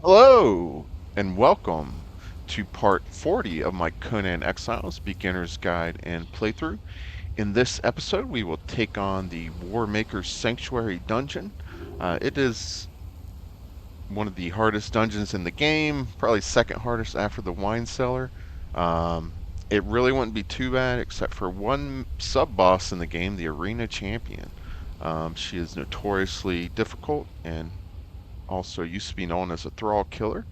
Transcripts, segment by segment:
Hello, and welcome to part 40 of my Conan Exiles Beginner's Guide and Playthrough. In this episode, we will take on the Warmaker Sanctuary Dungeon. It is one of the hardest dungeons in the game, probably second hardest after the Wine Cellar. Um, it really wouldn't be too bad except for one sub-boss in the game, the Arena Champion. She is notoriously difficult and also used to be known as a Thrall killer.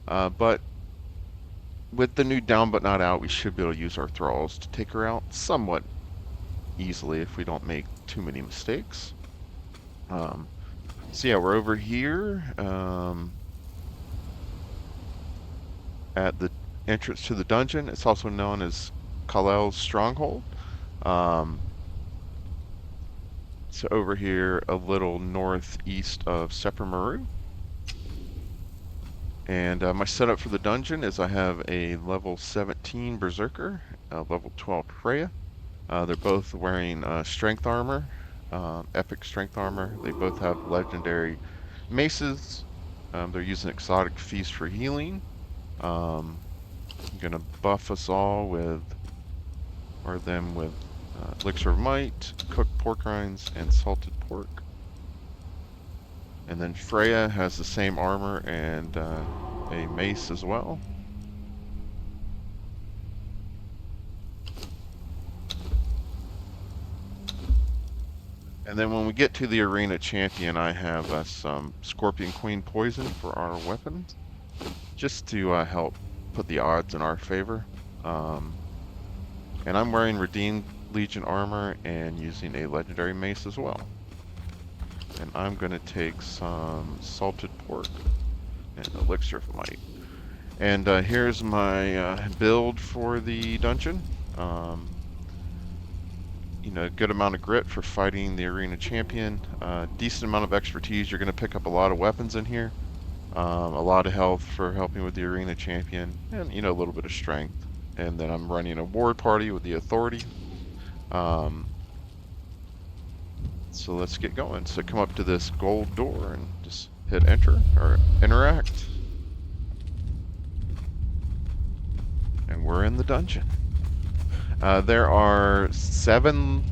But with the new down but not out, we should be able to use our Thralls to take her out somewhat easily if we don't make too many mistakes. So yeah, we're over here at the entrance to the dungeon. It's also known as Kalel's Stronghold. Um, so over here, a little northeast of Seppermaru. And my setup for the dungeon is I have a level 17 Berserker, a level 12 Freya. They're both wearing strength armor, epic strength armor. They both have legendary maces. They're using exotic feast for healing. I'm gonna buff us all with, or them with, elixir of might, cooked pork rinds, and salted pork. And then Freya has the same armor and a mace as well. And then when we get to the Arena Champion, I have some Scorpion Queen Poison for our weapons, just to help put the odds in our favor. And I'm wearing Redeemed Legion armor and using a legendary mace as well. And I'm going to take some salted pork and elixir of might. And here's my build for the dungeon. Good amount of grit for fighting the Arena Champion. Decent amount of expertise. You're going to pick up a lot of weapons in here. A lot of health for helping with the Arena Champion. And, a little bit of strength. And then I'm running a ward party with the Authority. So let's get going. So come up to this gold door and just hit enter or interact. And we're in the dungeon. There are 7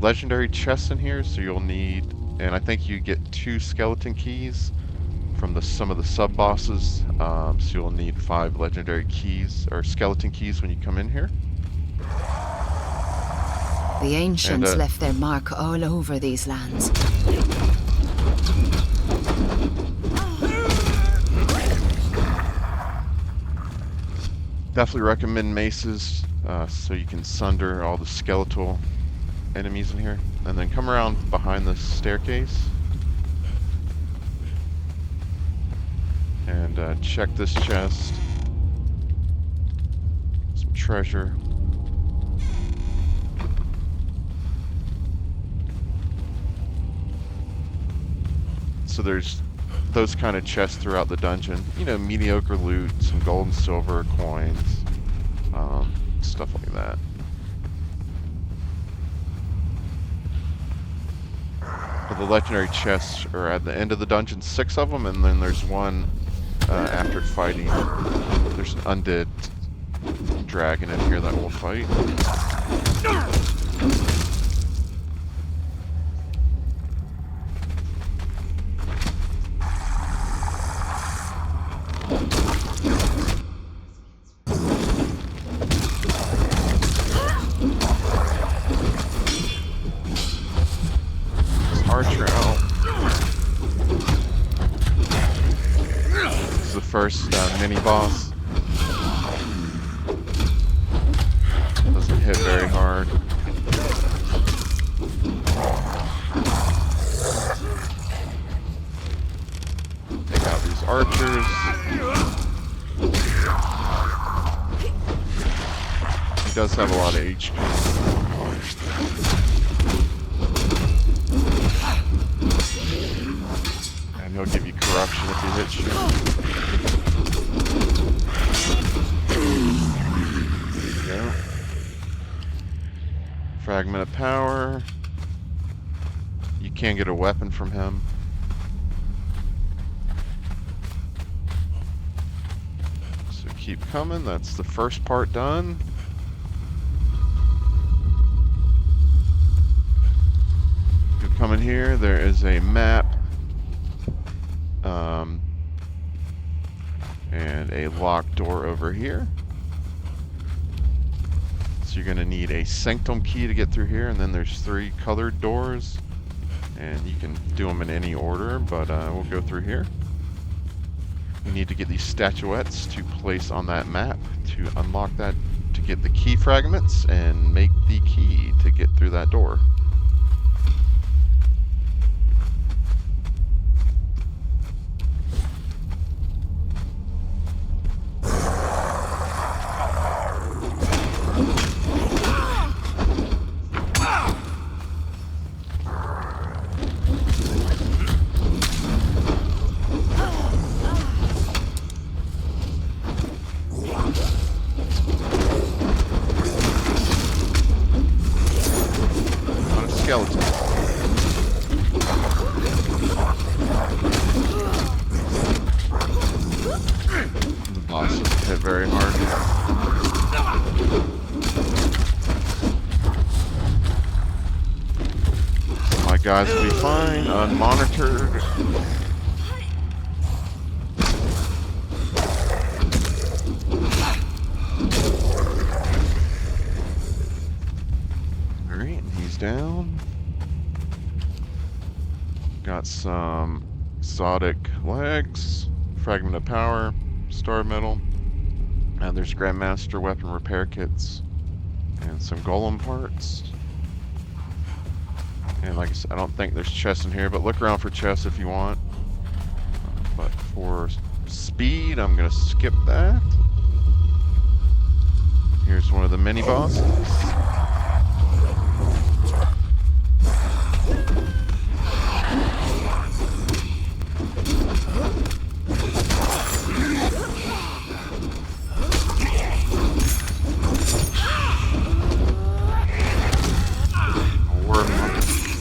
legendary chests in here, so you'll need, and I think you get 2 skeleton keys from some of the sub-bosses, so you'll need 5 legendary keys, or skeleton keys when you come in here. The ancients left their mark all over these lands. Definitely recommend maces, so you can sunder all the skeletal enemies in here. And then come around behind the staircase. And check this chest. Some treasure. So there's those kind of chests throughout the dungeon. Mediocre loot, some gold and silver coins, stuff like that. But the legendary chests are at the end of the dungeon, 6 of them, and then there's one after fighting. There's an undead dragon in here that we'll fight. Archer out. This is the first mini boss. Doesn't hit very hard. Take out these archers. He does have a lot of HP. And he'll give you corruption if he hits you. There you go. Fragment of power. You can get a weapon from him. keep coming. That's the first part done. You come in here, there is a map and a locked door over here. So you're going to need a Sanctum key to get through here, and then there's 3 colored doors, and you can do them in any order, but we'll go through here. We need to get these statuettes to place on that map to unlock that, to get the key fragments and make the key to get through that door. Skeleton. The boss is hit very hard. So my guys will be fine, unmonitored. Alright, he's down. Got some exotic legs, fragment of power, star metal, and there's Grandmaster weapon repair kits, and some golem parts. And like I said, I don't think there's chests in here, but look around for chests if you want. But for speed, I'm gonna skip that. Here's one of the mini bosses.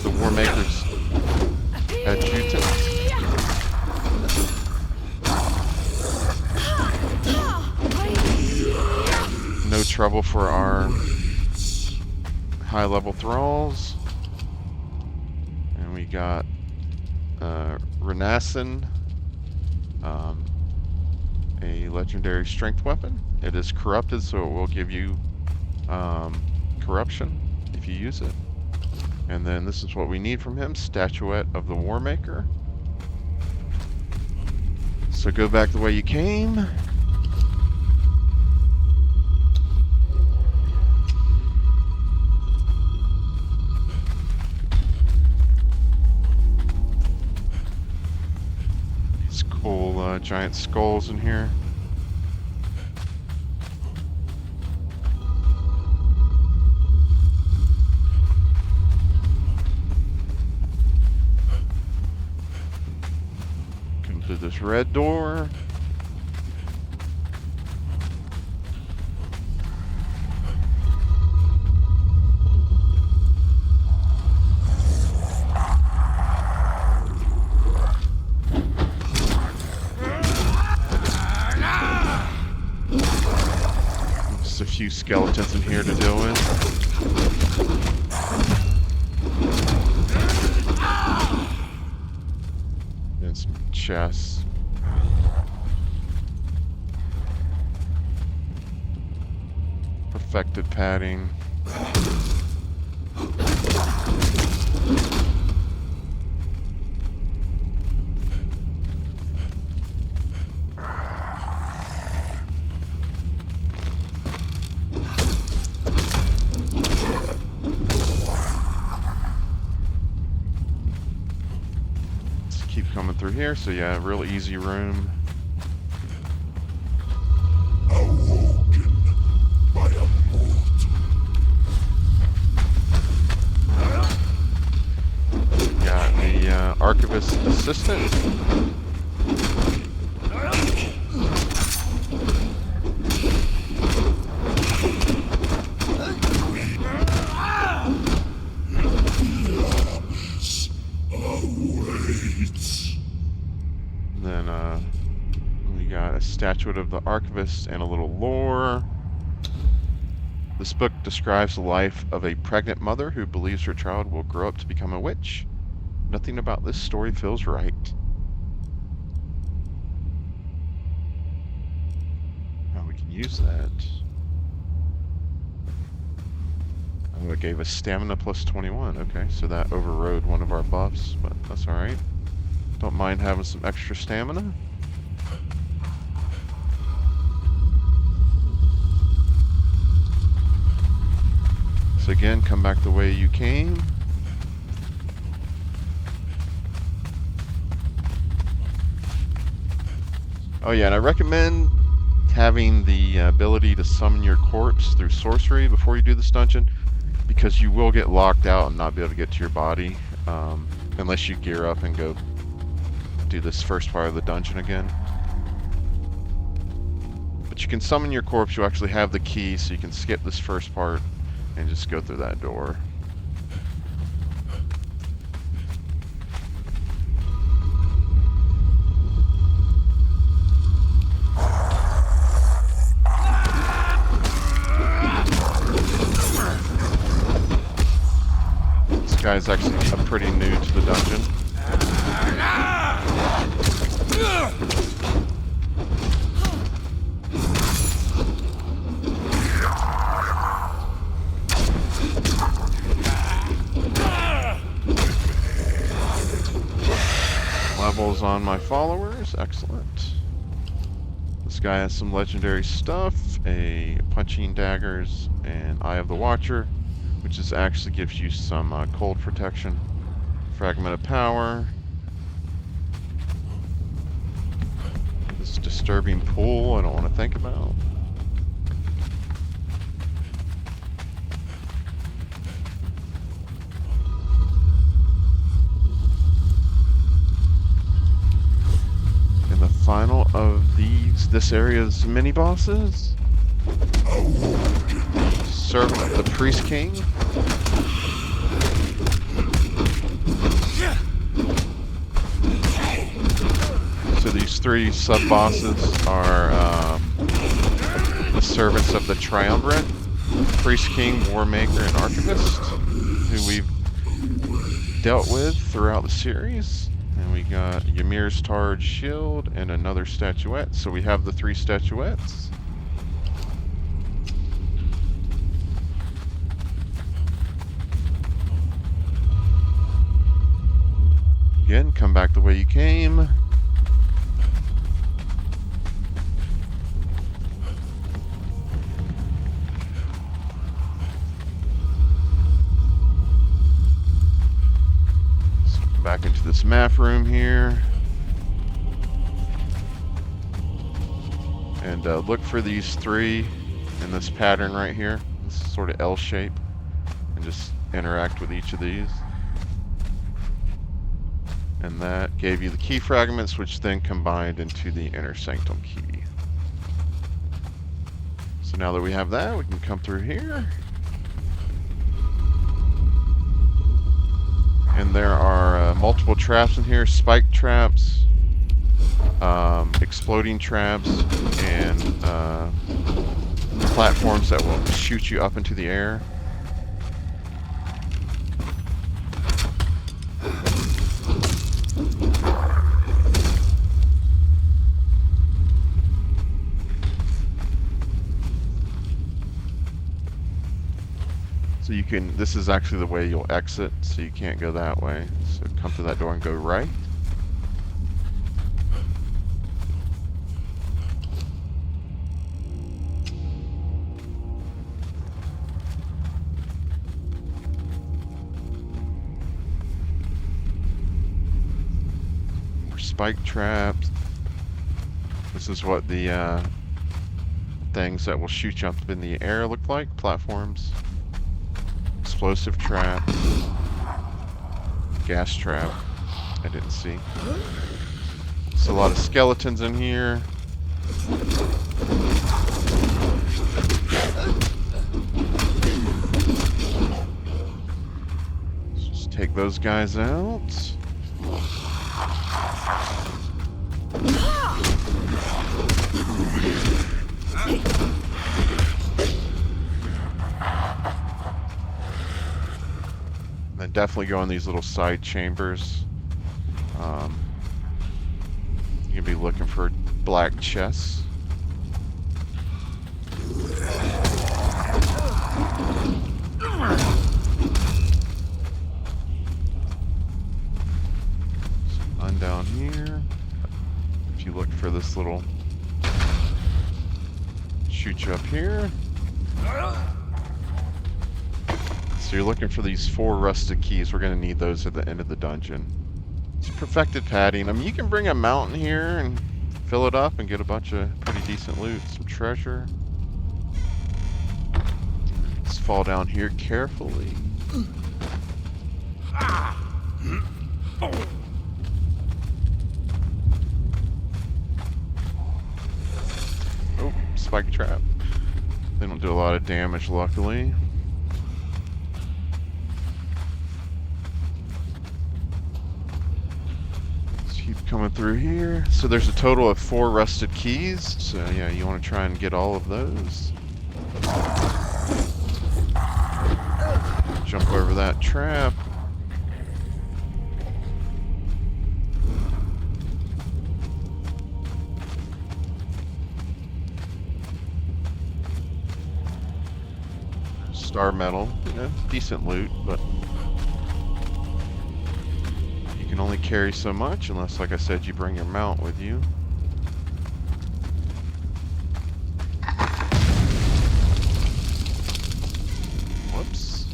The Warmaker's Adjutant. No trouble for our high-level Thralls. And we got Renassin, a legendary strength weapon. It is corrupted, so it will give you corruption if you use it. And then this is what we need from him, Statuette of the Warmaker. So go back the way you came. These cool giant skulls in here. To this red door. Just a few skeletons in here to deal with. And some chests. Perfected padding. Keep coming through here, so yeah, real easy room. Awoken by a bolt. Got the Archivist assistant. got a Statuette of the Archivist and a little lore. This book describes the life of a pregnant mother who believes her child will grow up to become a witch. Nothing about this story feels right. Oh, we can use that. Oh, it gave us stamina plus 21. Okay, so that overrode one of our buffs, but that's alright. Don't mind having some extra stamina. So again, come back the way you came. Oh yeah, and I recommend having the ability to summon your corpse through sorcery before you do this dungeon, because you will get locked out and not be able to get to your body unless you gear up and go do this first part of the dungeon again. But you can summon your corpse. You actually have the key, so you can skip this first part and just go through that door. This guy's actually pretty new to the dungeon. Levels on my followers, excellent. This guy has some legendary stuff, a punching daggers and Eye of the Watcher, which is actually gives you some cold protection. Fragment of power. This disturbing pool I don't want to think about. Final of this area's mini bosses. Servant of the Priest King. So these three sub bosses are the servants of the Triumvirate: Priest King, Warmaker, and Archivist, who we've dealt with throughout the series. And we got Ymir's Tarred Shield and another Statuette. So we have the three Statuettes. Again, come back the way you came. Back into this map room here. And look for these three in this pattern right here. This sort of L shape. And just interact with each of these. And that gave you the key fragments, which then combined into the inner sanctum key. So now that we have that, we can come through here. And there are multiple traps in here, spike traps, exploding traps, and platforms that will shoot you up into the air. So you can, this is actually the way you'll exit, so you can't go that way. So come through that door and go right. More spike traps. This is what the things that will shoot you up in the air look like, platforms. Explosive trap, gas trap, I didn't see. There's a lot of skeletons in here. Let's just take those guys out. definitely go in these little side chambers. You'll be looking for black chests. None down here. If you look for this little, shoot you up here. So you're looking for these 4 rusted keys. We're going to need those at the end of the dungeon. It's perfected padding. I mean, you can bring a mountain here and fill it up and get a bunch of pretty decent loot, some treasure. Let's fall down here carefully. Oh, spike trap. They don't do a lot of damage, luckily. Keep coming through here. So there's a total of 4 rusted keys. So yeah, you want to try and get all of those. Jump over that trap. Star metal, you know, decent loot, but you can only carry so much unless, like I said, you bring your mount with you. Whoops.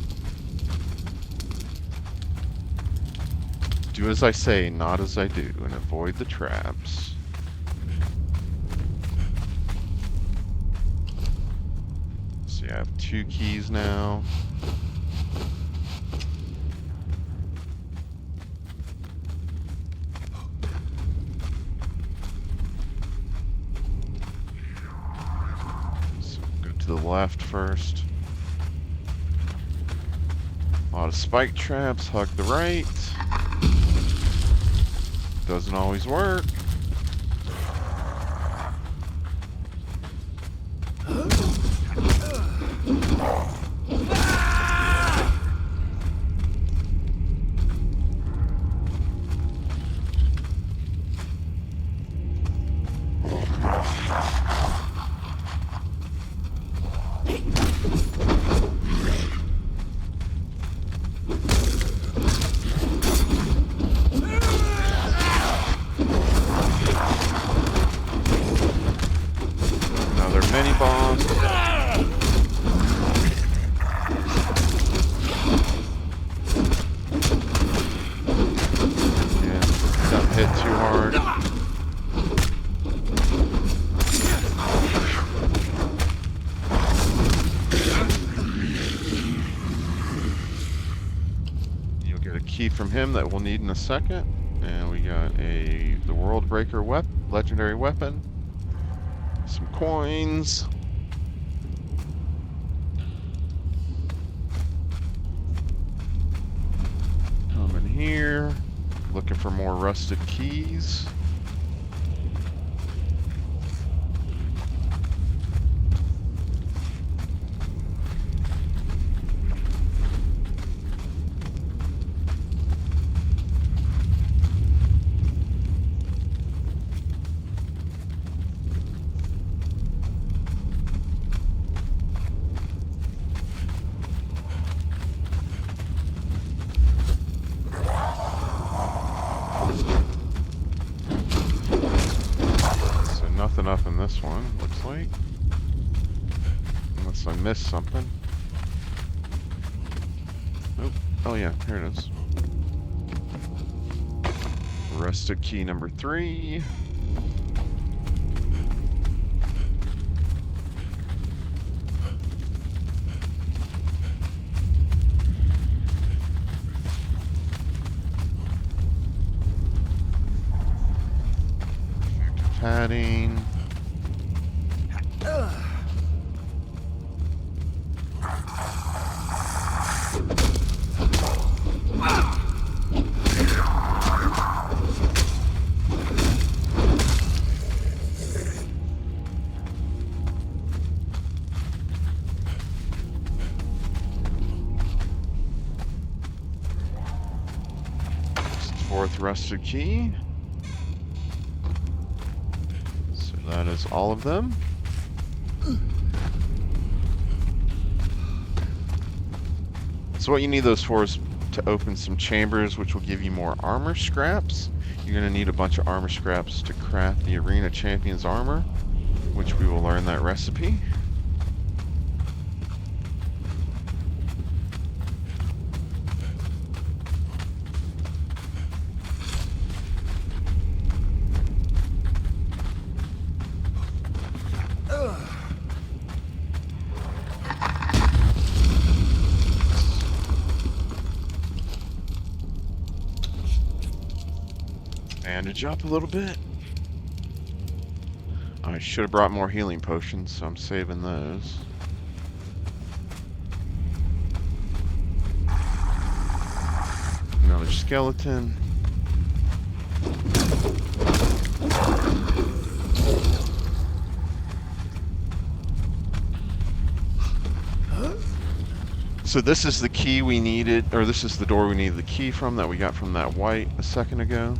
Do as I say, not as I do, and avoid the traps. So you have 2 keys now. The left first. A lot of spike traps, hug the right. Doesn't always work. From him that we'll need in a second, and we got the Worldbreaker legendary weapon, some coins, coming here, looking for more rusted keys. Up in this one, looks like. Unless I missed something. Nope. Oh yeah, here it is. Rusted key number 3. Padding. rusted key. So that is all of them. So what you need those for is to open some chambers, which will give you more armor scraps. You're going to need a bunch of armor scraps to craft the Arena Champion's armor, which we will learn that recipe. Bandage up a little bit. I should have brought more healing potions, so I'm saving those. Another skeleton. So this is the key we needed, or this is the door we needed the key from that we got from that white a second ago.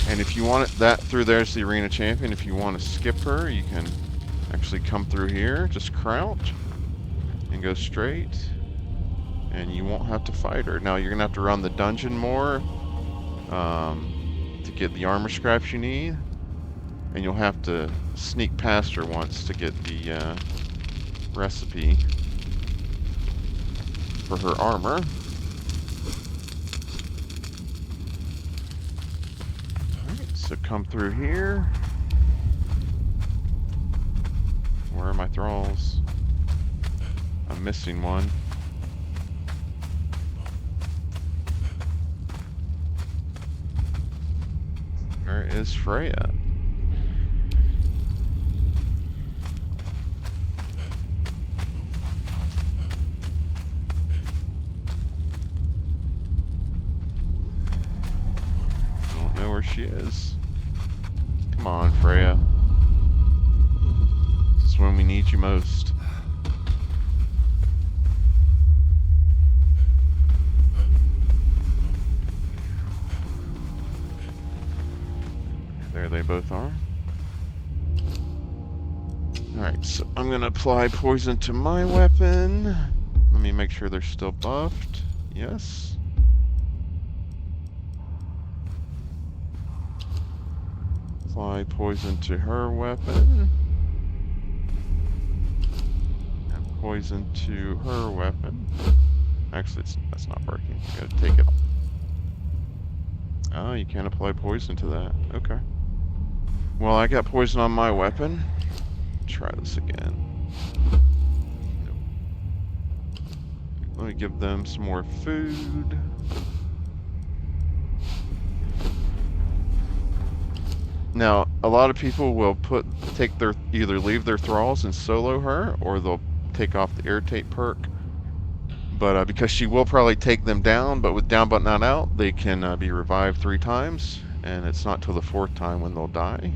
And if you want it, that through there's the Arena Champion. If you want to skip her, you can actually come through here, just crouch and go straight, and you won't have to fight her. Now you're gonna have to run the dungeon more to get the armor scraps you need, and you'll have to sneak past her once to get the recipe for her armor. So come through here. Where are my thralls? I'm missing one. Where is Freya? I don't know where she is. Come on, Freya. This is when we need you most. There they both are. Alright, so I'm gonna apply poison to my weapon. Let me make sure they're still buffed. Yes. Apply poison to her weapon. And poison to her weapon. Actually, that's not working. You gotta take it off. Oh, you can't apply poison to that. Okay. Well, I got poison on my weapon. Try this again. Nope. Let me give them some more food. Now, a lot of people will either leave their thralls and solo her, or they'll take off the irritate perk. But because she will probably take them down, but with down but not out, they can be revived 3 times, and it's not till the 4th time when they'll die.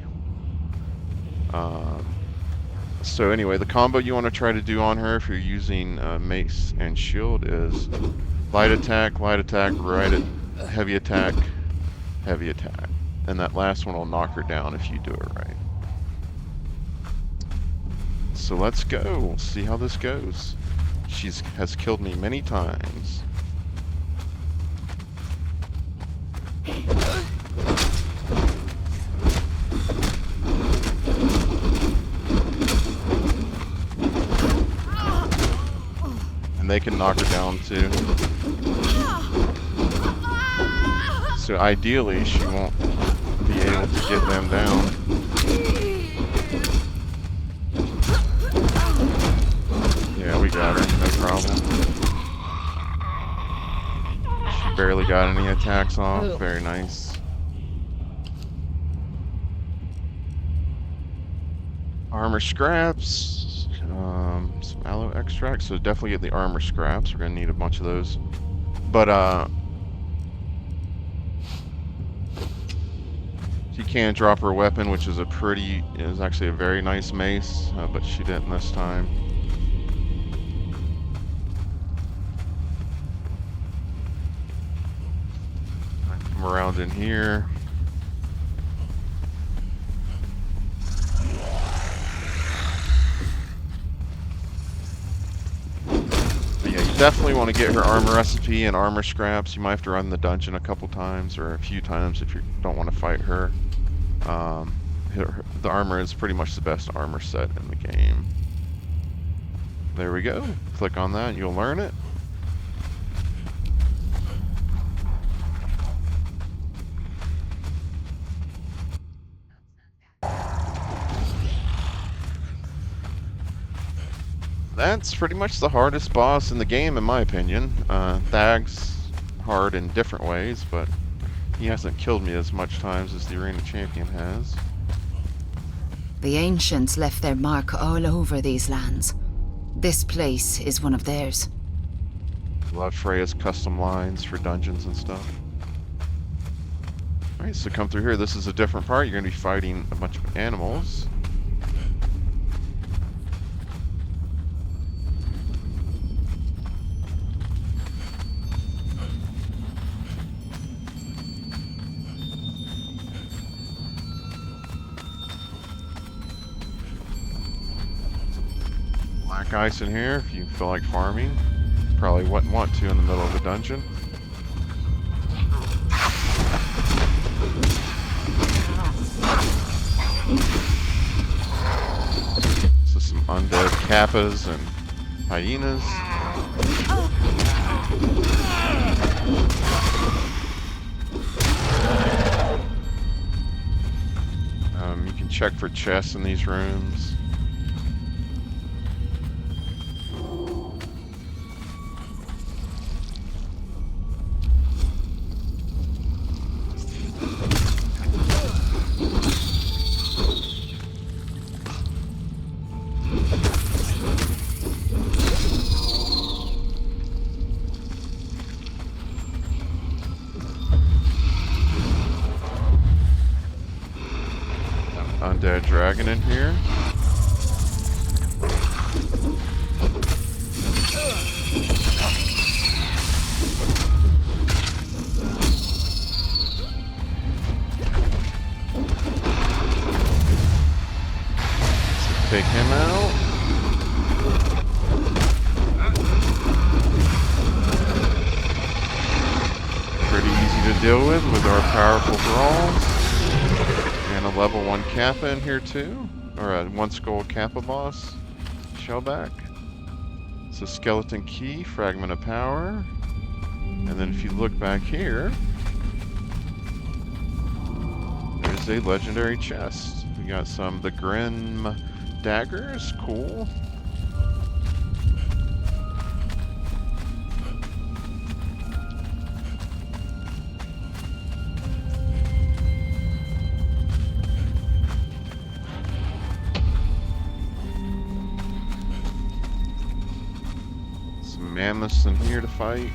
So anyway, the combo you want to try to do on her if you're using mace and shield is light attack, right, heavy attack, heavy attack. And that last one will knock her down if you do it right. So let's go. We'll see how this goes. She has killed me many times. And they can knock her down too. So ideally, she won't be able to get them down. Yeah, we got her, no problem. She barely got any attacks off, very nice. Armor scraps, some aloe extract, so definitely get the armor scraps, we're gonna need a bunch of those. But she can drop her weapon, which is actually a very nice mace, but she didn't this time. Come around in here. But yeah, you definitely want to get her armor recipe and armor scraps. You might have to run the dungeon a couple times or a few times if you don't want to fight her. The armor is pretty much the best armor set in the game. There we go. Click on that, you'll learn it. That's pretty much the hardest boss in the game, in my opinion. Thag's hard in different ways, but he hasn't killed me as much times as the Arena Champion has. The ancients left their mark all over these lands. This place is one of theirs. Love Freya's custom lines for dungeons and stuff. Alright, so come through here. This is a different part. You're going to be fighting a bunch of animals. Black ice in here if you feel like farming. Probably wouldn't want to in the middle of a dungeon. So some undead kappas and hyenas. You can check for chests in these rooms. Undead dragon in here. So take him out. Pretty easy to deal with our powerful Thralls. And a level 1 Kappa in here too, or a 1 skull Kappa boss, Shellback. It's a skeleton key, fragment of power, and then if you look back here, there's a legendary chest. We got some of the Grim daggers, cool. Mammoths in here to fight.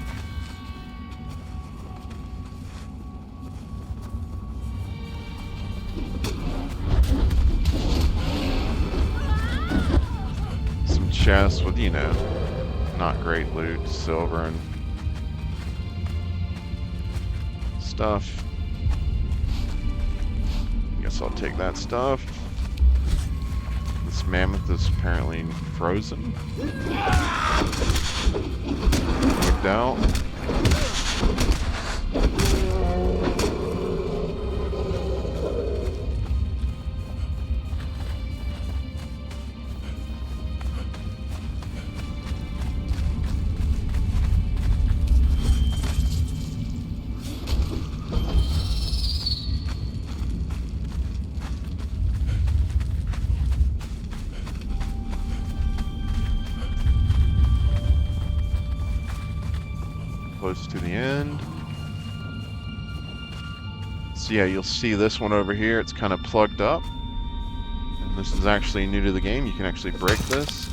Some chests with, you know, not great loot, silver and stuff. Guess I'll take that stuff. This mammoth is apparently frozen. Looked out. Close to the end. So yeah, you'll see this one over here. It's kind of plugged up. And this is actually new to the game. You can actually break this.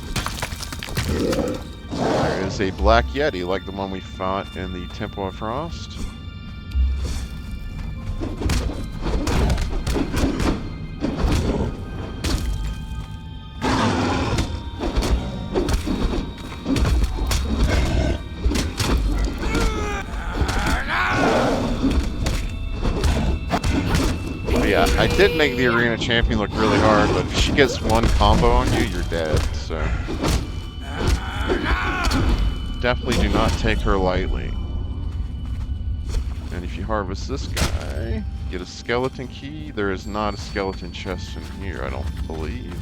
There is a black Yeti, like the one we fought in the Temple of Frost. I did make the arena champion look really hard, but if she gets one combo on you, you're dead, so... Definitely do not take her lightly. And if you harvest this guy, get a skeleton key. There is not a skeleton chest in here, I don't believe.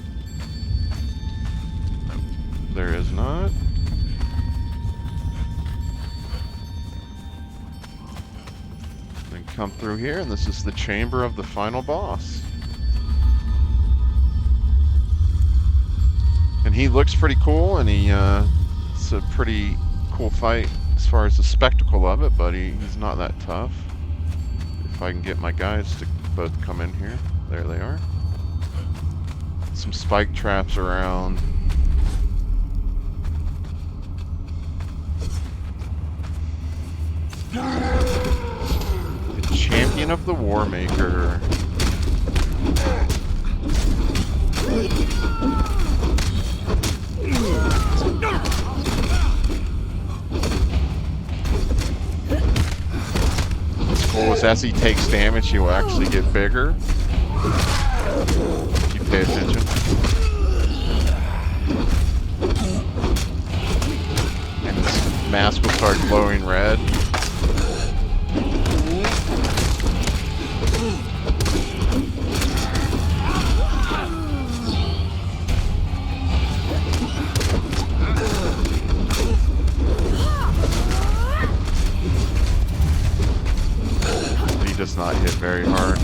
No, there is not. Then come through here, and this is the chamber of the final boss. And he looks pretty cool, and it's a pretty cool fight as far as the spectacle of it, but he's not that tough. If I can get my guys to both come in here. There they are. Some spike traps around. The champion of the Warmaker. What's cool is as he takes damage, he will actually get bigger. If you pay attention. And his mask will start glowing red. Does not hit very hard.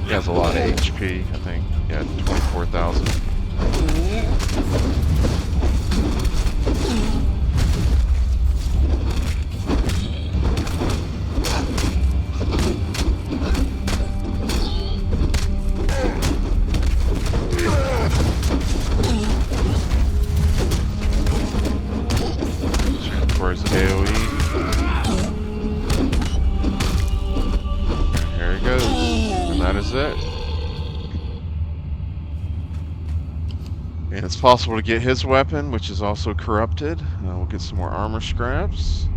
He has a lot of HP, I think. Yeah, 24,000. For his AoE. That is it. And it's possible to get his weapon, which is also corrupted. We'll get some more armor scraps.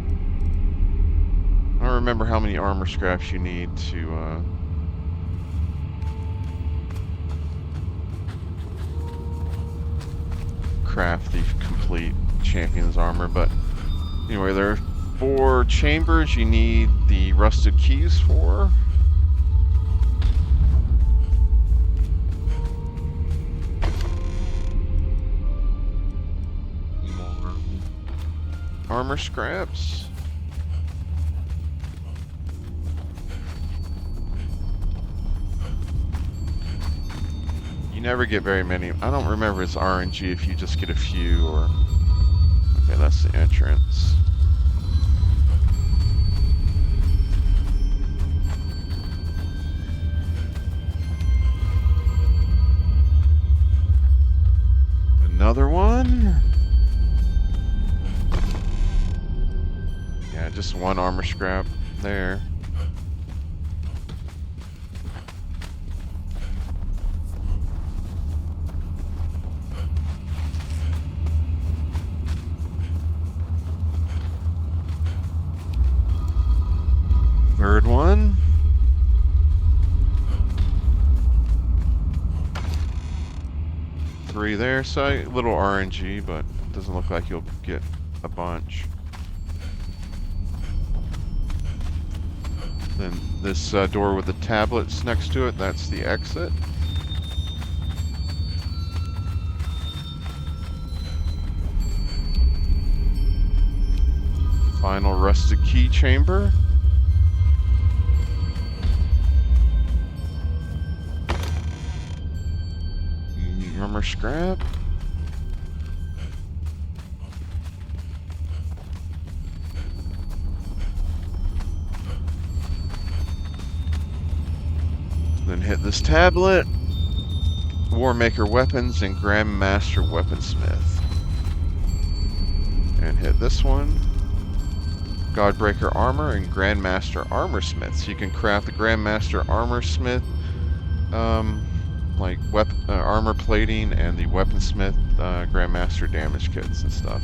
I don't remember how many armor scraps you need to craft the complete champion's armor, but anyway, there are 4 chambers you need the rusted keys for. Armor scraps. You never get very many. I don't remember it's RNG if you just get a few or... Okay, that's the entrance. Another one. Yeah, just one armor scrap there. Third one. Three there, so a little RNG, but it doesn't look like you'll get a bunch. Then this door with the tablets next to it, that's the exit. Final rusted key chamber. Armor scrap. Then hit this tablet. Warmaker weapons and Grandmaster Weaponsmith. And hit this one. Godbreaker armor and Grandmaster Armorsmith. So you can craft the Grandmaster Armorsmith like armor plating and the Weaponsmith Grandmaster damage kits and stuff.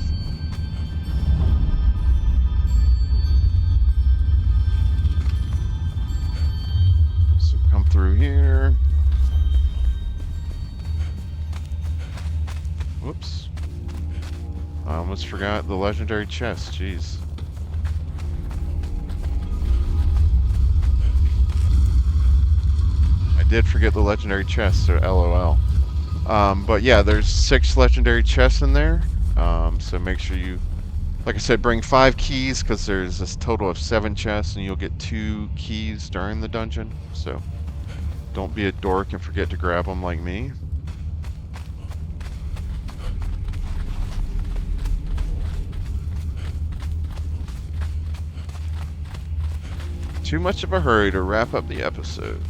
almost forgot the legendary chest. Jeez. I did forget the legendary chest, so LOL. But yeah, there's 6 legendary chests in there. So make sure you, like I said, bring 5 keys because there's this total of 7 chests, and you'll get 2 keys during the dungeon. So don't be a dork and forget to grab them like me. Too much of a hurry to wrap up the episode.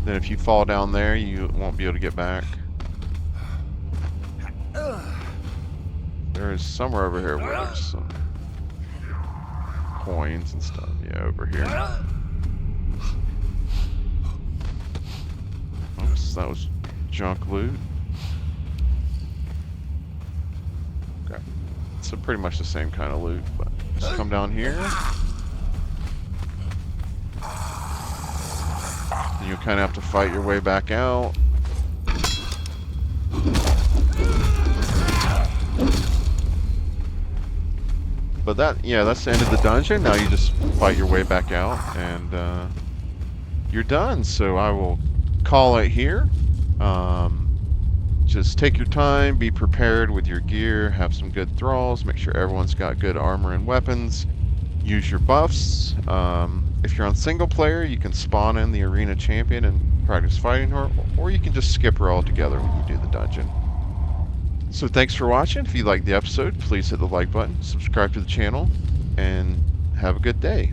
Then if you fall down there, you won't be able to get back. There is somewhere over here where there's some coins and stuff. Yeah, over here. Oops, that was junk loot. Okay. So pretty much the same kind of loot, but just come down here. And you kind of have to fight your way back out. But that, yeah, that's the end of the dungeon. Now you just fight your way back out, and you're done. So I will call it here. Just take your time, be prepared with your gear, have some good thralls, make sure everyone's got good armor and weapons, use your buffs. If you're on single player, you can spawn in the arena champion and practice fighting her, or you can just skip her altogether when you do the dungeon. So thanks for watching. If you liked the episode, please hit the like button, subscribe to the channel, and have a good day.